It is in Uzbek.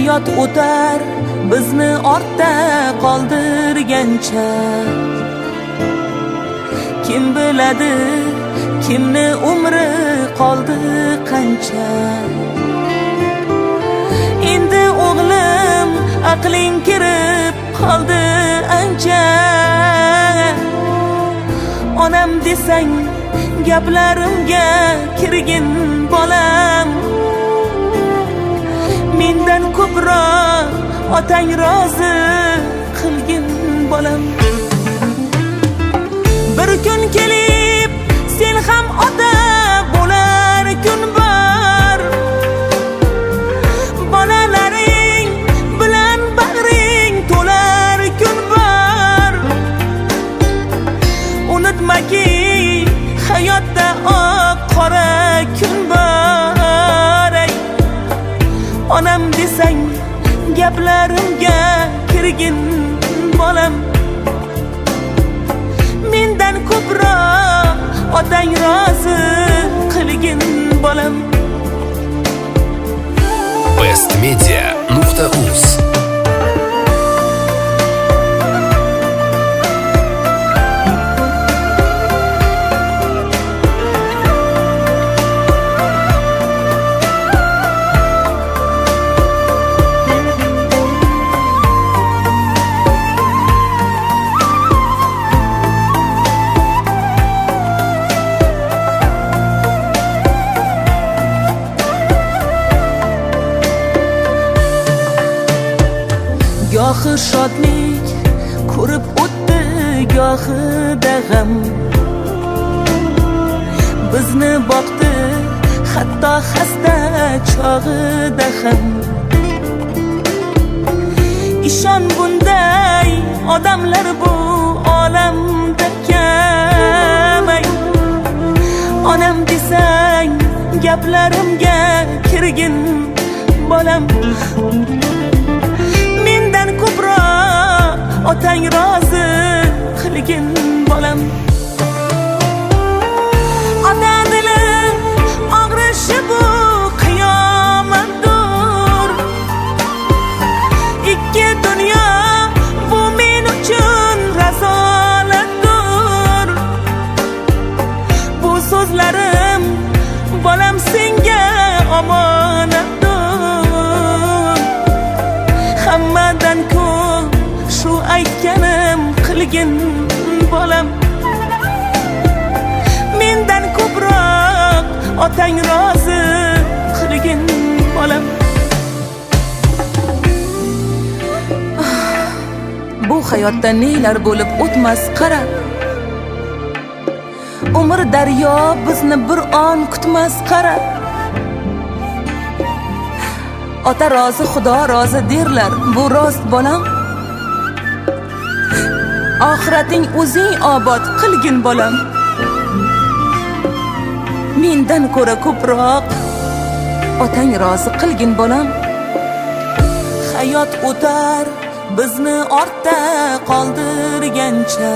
hayot o'tar bizni ortda qoldirgancha. Kim biladi kimni umri qoldi qancha. Endi o'g'lim aqling kirib qoldi ancha. Onam desang gaplarimga kirgin bolam. Mendan ko'proq otang rozi qilgin bolam. Bir kun kelib sen ham ota bo'lar kun bor. Bolalaring bilan bag'ring to'lar kun bor. Unutmaki hayotda oq qora kun bor. Onam desang gaplarimga kirgin bolam. Mendan ko'proq otang rozi qilgin bolam. bestmedia.uz Gohi shodlik ko'rib o'tdi, gohida g'am. Bizni boqdi hatto xasta chog'ida ham. Ishon bunday odamlar bu olamda kam. Onam desang gaplarimga kirgin bolam. Mendan ko'proq otang rozi qilgin bolam. Ota dilim og'rishi bu qiyomatdir. Ikki dunyo bu men uchun razolatdir. Bu so'zlarim bolam senga omonatdir. Hammadan ko'p shu aytganim qilgin bolam. Mendan ko'proq otang rozi qilgin bolam. Bu hayotda nelar bo'lib o'tmas qara. Umr daryo bizni bir on kutmas qara. Ota rozi xudo rozi derlar, bu rost bolam. Oxirating o'zing obod qilgin bolam. Mendan ko'ra ko'proq otang rozi qilgin bolam. Hayot o'tar bizni ortda qoldirgancha.